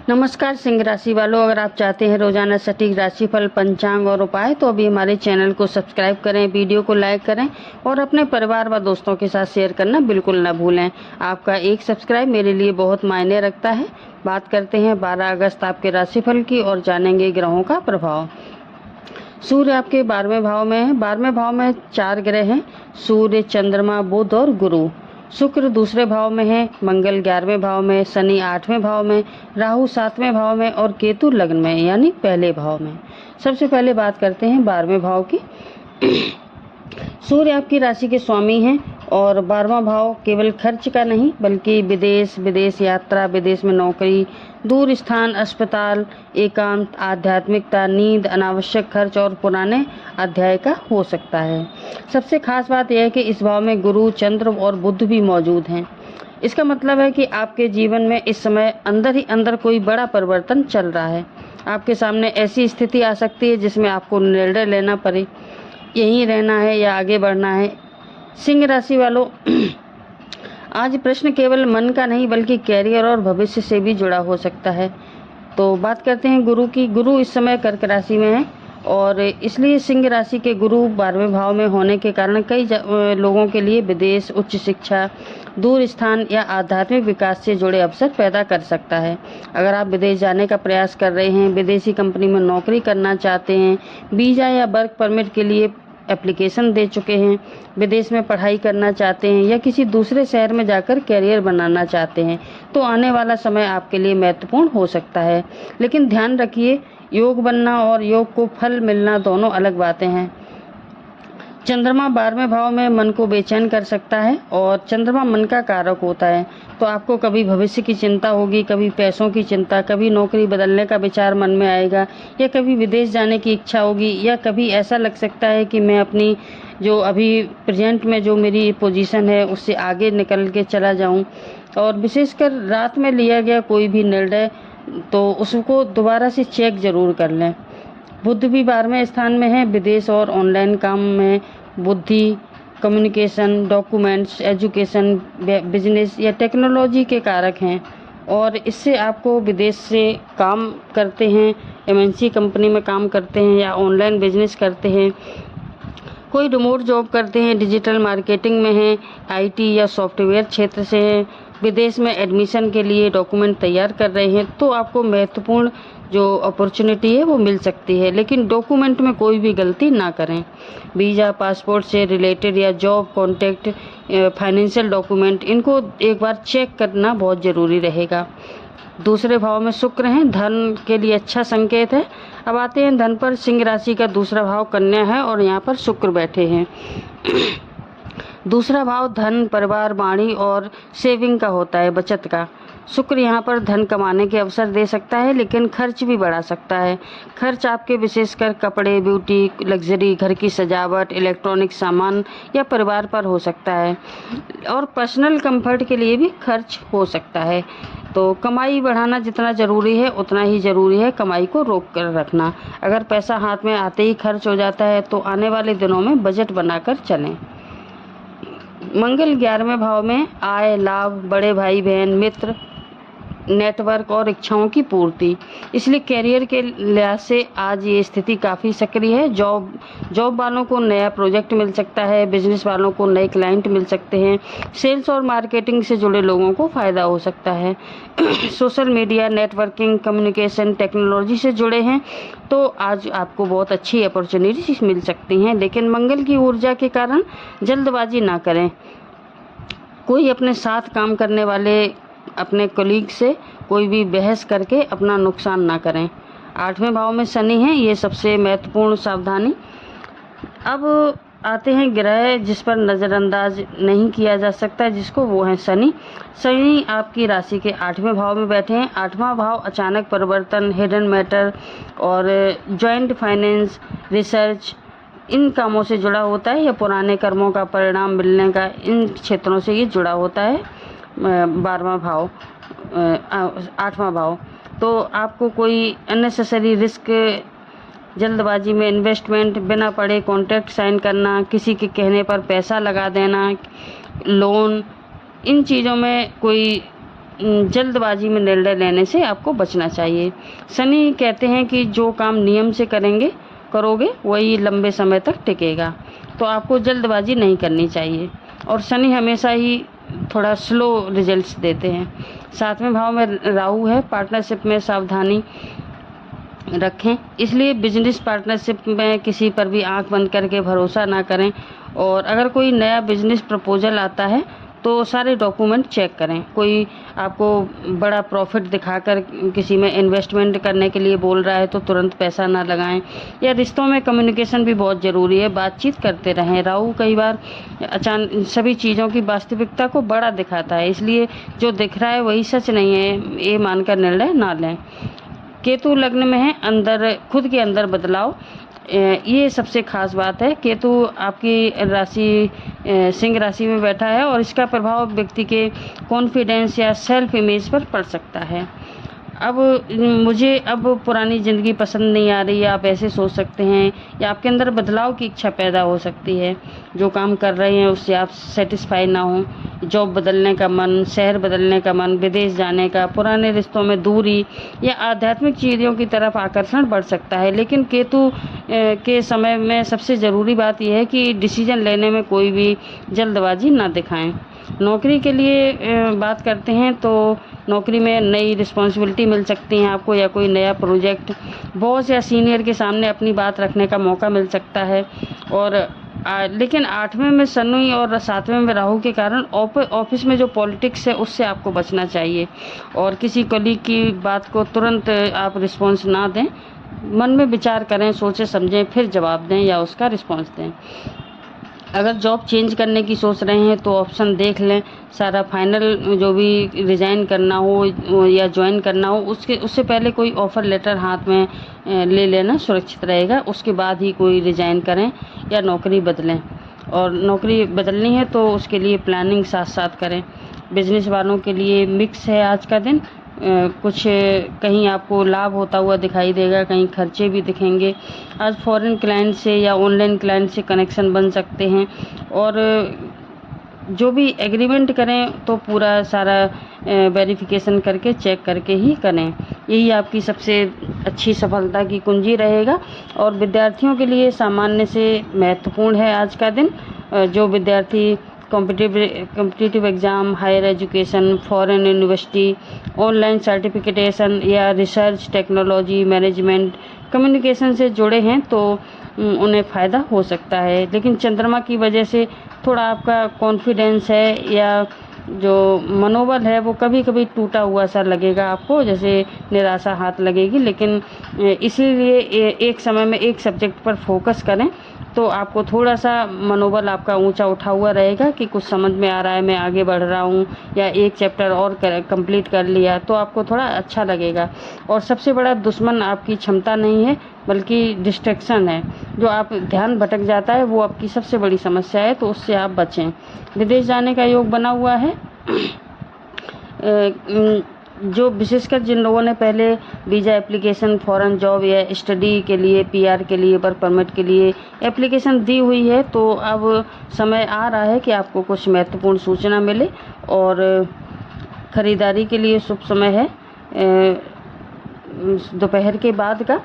नमस्कार सिंह राशि वालों, अगर आप चाहते हैं रोजाना सटीक राशिफल, पंचांग और उपाय तो अभी हमारे चैनल को सब्सक्राइब करें, वीडियो को लाइक करें और अपने परिवार व दोस्तों के साथ शेयर करना बिल्कुल ना भूलें। आपका एक सब्सक्राइब मेरे लिए बहुत मायने रखता है। बात करते हैं 12 अगस्त आपके राशिफल की और जानेंगे ग्रहों का प्रभाव। सूर्य आपके 12वें भाव में है। 12वें भाव में 4 ग्रह हैं, सूर्य, चंद्रमा, बुध और गुरु। शुक्र दूसरे भाव में है, मंगल 11वें भाव में, शनि 8वें भाव में, राहु 7वें भाव में और केतु लग्न में यानी पहले भाव में। सबसे पहले बात करते हैं 12वें भाव की। सूर्य आपकी राशि के स्वामी हैं और 12वां भाव केवल खर्च का नहीं बल्कि विदेश यात्रा, विदेश में नौकरी, दूर स्थान, अस्पताल, एकांत, आध्यात्मिकता, नींद, अनावश्यक खर्च और पुराने अध्याय का हो सकता है। सबसे खास बात यह है कि इस भाव में गुरु, चंद्र और बुध भी मौजूद हैं। इसका मतलब है कि आपके जीवन में इस समय अंदर ही अंदर कोई बड़ा परिवर्तन चल रहा है। आपके सामने ऐसी स्थिति आ सकती है जिसमें आपको निर्णय लेना पड़े, यहीं रहना है या आगे बढ़ना है। सिंह राशि वालों, आज प्रश्न केवल मन का नहीं बल्कि कैरियर और भविष्य से भी जुड़ा हो सकता है। तो बात करते हैं गुरु की। गुरु इस समय कर्क राशि में है और इसलिए सिंह राशि के गुरु 12वें भाव में होने के कारण कई लोगों के लिए विदेश, उच्च शिक्षा, दूर स्थान या आध्यात्मिक विकास से जुड़े अवसर पैदा कर सकता है। अगर आप विदेश जाने का प्रयास कर रहे हैं, विदेशी कंपनी में नौकरी करना चाहते हैं, वीज़ा या वर्क परमिट के लिए एप्लीकेशन दे चुके हैं, विदेश में पढ़ाई करना चाहते हैं या किसी दूसरे शहर में जाकर कैरियर बनाना चाहते हैं तो आने वाला समय आपके लिए महत्वपूर्ण हो सकता है। लेकिन ध्यान रखिए, योग बनना और योग को फल मिलना दोनों अलग बातें हैं। चंद्रमा 12वें भाव में मन को बेचैन कर सकता है और चंद्रमा मन का कारक होता है, तो आपको कभी भविष्य की चिंता होगी, कभी पैसों की चिंता, कभी नौकरी बदलने का विचार मन में आएगा या कभी विदेश जाने की इच्छा होगी या कभी ऐसा लग सकता है कि मैं अपनी जो अभी प्रेजेंट में जो मेरी पोजीशन है उससे आगे निकल के चला जाऊं। और विशेषकर रात में लिया गया कोई भी निर्णय तो उसको दोबारा से चेक जरूर कर लें। बुध भी 12वें स्थान में है। विदेश और ऑनलाइन काम में बुद्धि, कम्युनिकेशन, डॉक्यूमेंट्स, एजुकेशन, बिजनेस या टेक्नोलॉजी के कारक हैं और इससे आपको विदेश से काम करते हैं, एमएनसी कंपनी में काम करते हैं या ऑनलाइन बिजनेस करते हैं, कोई रिमोट जॉब करते हैं, डिजिटल मार्केटिंग में हैं, आईटी या सॉफ्टवेयर क्षेत्र से हैं, विदेश में एडमिशन के लिए डॉक्यूमेंट तैयार कर रहे हैं तो आपको महत्वपूर्ण जो अपॉर्चुनिटी है वो मिल सकती है। लेकिन डॉक्यूमेंट में कोई भी गलती ना करें। वीज़ा, पासपोर्ट से रिलेटेड या जॉब कॉन्टैक्ट, फाइनेंशियल डॉक्यूमेंट, इनको एक बार चेक करना बहुत ज़रूरी रहेगा। दूसरे भाव में शुक्र हैं, धन के लिए अच्छा संकेत है। अब आते हैं धन पर। सिंह राशि का दूसरा भाव कन्या है और यहाँ पर शुक्र बैठे हैं। दूसरा भाव धन, परिवार, वाणी और सेविंग का होता है, बचत का। शुक्र यहाँ पर धन कमाने के अवसर दे सकता है लेकिन खर्च भी बढ़ा सकता है। खर्च आपके विशेषकर कपड़े, ब्यूटी, लग्जरी, घर की सजावट, इलेक्ट्रॉनिक सामान या परिवार पर हो सकता है और पर्सनल कंफर्ट के लिए भी खर्च हो सकता है। तो कमाई बढ़ाना जितना ज़रूरी है उतना ही ज़रूरी है कमाई को रोक कर रखना। अगर पैसा हाथ में आते ही खर्च हो जाता है तो आने वाले दिनों में बजट बनाकर चलें। मंगल 11वें भाव में आय, लाभ, बड़े भाई बहन, मित्र, नेटवर्क और इच्छाओं की पूर्ति, इसलिए कैरियर के लिहाज से आज ये स्थिति काफ़ी सक्रिय है। जॉब वालों को नया प्रोजेक्ट मिल सकता है, बिजनेस वालों को नए क्लाइंट मिल सकते हैं, सेल्स और मार्केटिंग से जुड़े लोगों को फ़ायदा हो सकता है। Social media, networking, communication, technology से जुड़े हैं तो आज आपको बहुत अच्छी अपॉर्चुनिटीज मिल सकती हैं। लेकिन मंगल की ऊर्जा के कारण जल्दबाजी ना करें। कोई अपने साथ काम करने वाले अपने कलीग से कोई भी बहस करके अपना नुकसान ना करें। 8वें भाव में शनि है, ये सबसे महत्वपूर्ण सावधानी। अब आते हैं ग्रह जिस पर नज़रअंदाज नहीं किया जा सकता जिसको, वो है शनि। शनि आपकी राशि के 8वें भाव में बैठे हैं। 8वां भाव अचानक परिवर्तन, हिडन मैटर और जॉइंट फाइनेंस, रिसर्च, इन कामों से जुड़ा होता है या पुराने कर्मों का परिणाम मिलने का, इन क्षेत्रों से ये जुड़ा होता है। 12वां भाव, 8वां भाव। तो आपको कोई अननेसेसरी रिस्क, जल्दबाजी में इन्वेस्टमेंट, बिना पढ़े कॉन्ट्रैक्ट साइन करना, किसी के कहने पर पैसा लगा देना, लोन, इन चीज़ों में कोई जल्दबाजी में निर्णय लेने से आपको बचना चाहिए। शनि कहते हैं कि जो काम नियम से करोगे वही लंबे समय तक टिकेगा, तो आपको जल्दबाजी नहीं करनी चाहिए। और शनि हमेशा ही थोड़ा स्लो रिजल्ट्स देते हैं। 7वें भाव में राहु है, पार्टनरशिप में सावधानी रखें, इसलिए बिजनेस पार्टनरशिप में किसी पर भी आंख बंद करके भरोसा ना करें। और अगर कोई नया बिजनेस प्रपोजल आता है तो सारे डॉक्यूमेंट चेक करें। कोई आपको बड़ा प्रॉफिट दिखाकर किसी में इन्वेस्टमेंट करने के लिए बोल रहा है तो तुरंत पैसा ना लगाएं। या रिश्तों में कम्युनिकेशन भी बहुत ज़रूरी है, बातचीत करते रहें। राहु कई बार अचानक सभी चीज़ों की वास्तविकता को बड़ा दिखाता है, इसलिए जो दिख रहा है वही सच नहीं है, ये मानकर निर्णय ना लें। केतु लग्न में है, खुद के अंदर बदलाव, ये सबसे खास बात है। केतु आपकी राशि सिंह राशि में बैठा है और इसका प्रभाव व्यक्ति के कॉन्फिडेंस या सेल्फ इमेज पर पड़ सकता है। मुझे पुरानी ज़िंदगी पसंद नहीं आ रही है, आप ऐसे सोच सकते हैं, या आपके अंदर बदलाव की इच्छा पैदा हो सकती है। जो काम कर रहे हैं उससे आप सेटिस्फाई ना हो, जॉब बदलने का मन, शहर बदलने का मन, विदेश जाने का, पुराने रिश्तों में दूरी या आध्यात्मिक चीज़ों की तरफ आकर्षण बढ़ सकता है। लेकिन केतु के समय में सबसे ज़रूरी बात यह है कि डिसीजन लेने में कोई भी जल्दबाजी ना दिखाएं। नौकरी के लिए बात करते हैं तो नौकरी में नई रिस्पॉन्सिबिलिटी मिल सकती है आपको, या कोई नया प्रोजेक्ट, बॉस या सीनियर के सामने अपनी बात रखने का मौका मिल सकता है। और लेकिन 8वें में शनि और 7वें में राहु के कारण ऑफिस में जो पॉलिटिक्स है उससे आपको बचना चाहिए। और किसी कलीग की बात को तुरंत आप रिस्पॉन्स ना दें, मन में विचार करें, सोचें समझें, फिर जवाब दें या उसका रिस्पॉन्स दें। अगर जॉब चेंज करने की सोच रहे हैं तो ऑप्शन देख लें, सारा फाइनल जो भी रिज़ाइन करना हो या ज्वाइन करना हो उससे पहले कोई ऑफ़र लेटर हाथ में ले लेना सुरक्षित रहेगा। उसके बाद ही कोई रिज़ाइन करें या नौकरी बदलें। और नौकरी बदलनी है तो उसके लिए प्लानिंग साथ साथ करें। बिजनेस वालों के लिए मिक्स है आज का दिन, कुछ कहीं आपको लाभ होता हुआ दिखाई देगा, कहीं खर्चे भी दिखेंगे। आज फॉरेन क्लाइंट से या ऑनलाइन क्लाइंट से कनेक्शन बन सकते हैं। और जो भी एग्रीमेंट करें तो पूरा सारा वेरिफिकेशन करके चेक करके ही करें, यही आपकी सबसे अच्छी सफलता की कुंजी रहेगा। और विद्यार्थियों के लिए सामान्य से महत्वपूर्ण है आज का दिन। जो विद्यार्थी competitive exam, higher education, foreign university, online certification या रिसर्च, टेक्नोलॉजी, मैनेजमेंट, कम्युनिकेशन से जुड़े हैं तो उन्हें फ़ायदा हो सकता है। लेकिन चंद्रमा की वजह से थोड़ा आपका कॉन्फिडेंस है या जो मनोबल है वो कभी कभी टूटा हुआ सा लगेगा आपको, जैसे निराशा हाथ लगेगी। लेकिन इसीलिए एक समय में एक सब्जेक्ट पर फोकस करें तो आपको थोड़ा सा मनोबल आपका ऊंचा उठा हुआ रहेगा कि कुछ समझ में आ रहा है, मैं आगे बढ़ रहा हूँ, या एक चैप्टर और कंप्लीट कर लिया तो आपको थोड़ा अच्छा लगेगा। और सबसे बड़ा दुश्मन आपकी क्षमता नहीं है बल्कि डिस्ट्रैक्शन है। जो आप ध्यान भटक जाता है वो आपकी सबसे बड़ी समस्या है, तो उससे आप बचें। विदेश जाने का योग बना हुआ है। जो विशेषकर जिन लोगों ने पहले वीज़ा एप्लीकेशन, फॉरेन जॉब या स्टडी के लिए, पीआर के लिए, वर्क परमिट के लिए एप्लीकेशन दी हुई है, तो अब समय आ रहा है कि आपको कुछ महत्वपूर्ण सूचना मिले। और ख़रीदारी के लिए शुभ समय है दोपहर के बाद का,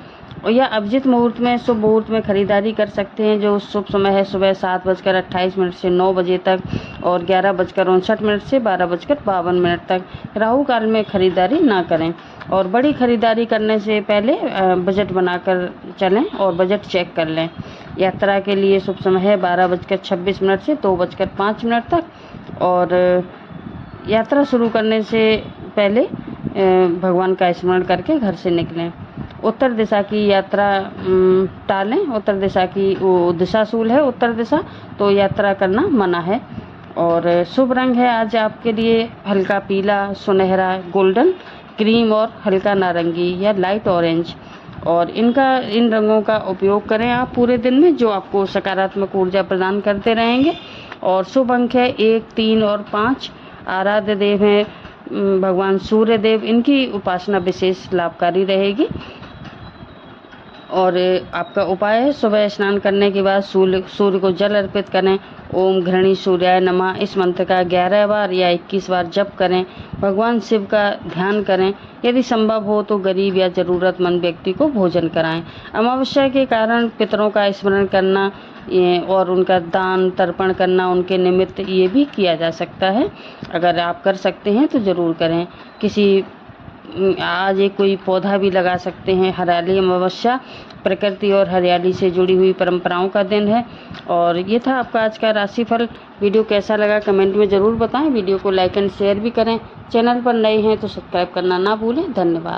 या अभिजित मुहूर्त में, शुभ मुहूर्त में खरीदारी कर सकते हैं। जो शुभ समय है सुबह 7:28 से 9 बजे तक और 11:59 से 12:52 तक। राहु काल में खरीदारी ना करें। और बड़ी खरीदारी करने से पहले बजट बनाकर चलें और बजट चेक कर लें। यात्रा के लिए शुभ समय है 12:26 से 2:05 तक। और यात्रा शुरू करने से पहले भगवान का स्मरण करके घर से निकलें। उत्तर दिशा की यात्रा टालें। उत्तर दिशा की वो दिशाशूल है उत्तर दिशा, तो यात्रा करना मना है। और शुभ रंग है आज आपके लिए हल्का पीला, सुनहरा, गोल्डन, क्रीम और हल्का नारंगी या लाइट ऑरेंज। और इन रंगों का उपयोग करें आप पूरे दिन में, जो आपको सकारात्मक ऊर्जा प्रदान करते रहेंगे। और शुभ अंक है 1, 3 और 5। आराध्य देव हैं भगवान सूर्य देव, इनकी उपासना विशेष लाभकारी रहेगी। और आपका उपाय है सुबह स्नान करने के बाद सूर्य को जल अर्पित करें ओम घृणी सूर्याय नमः इस मंत्र का 11 बार या 21 बार जप करें। भगवान शिव का ध्यान करें। यदि संभव हो तो गरीब या ज़रूरतमंद व्यक्ति को भोजन कराएं। अमावस्या के कारण पितरों का स्मरण करना और उनका दान तर्पण करना उनके निमित्त ये भी किया जा सकता है। अगर आप कर सकते हैं तो ज़रूर करें। आज एक कोई पौधा भी लगा सकते हैं। हरियाली अमावस्या प्रकृति और हरियाली से जुड़ी हुई परंपराओं का दिन है। और ये था आपका आज का राशिफल। वीडियो कैसा लगा कमेंट में ज़रूर बताएं। वीडियो को लाइक एंड शेयर भी करें। चैनल पर नए हैं तो सब्सक्राइब करना ना भूलें। धन्यवाद।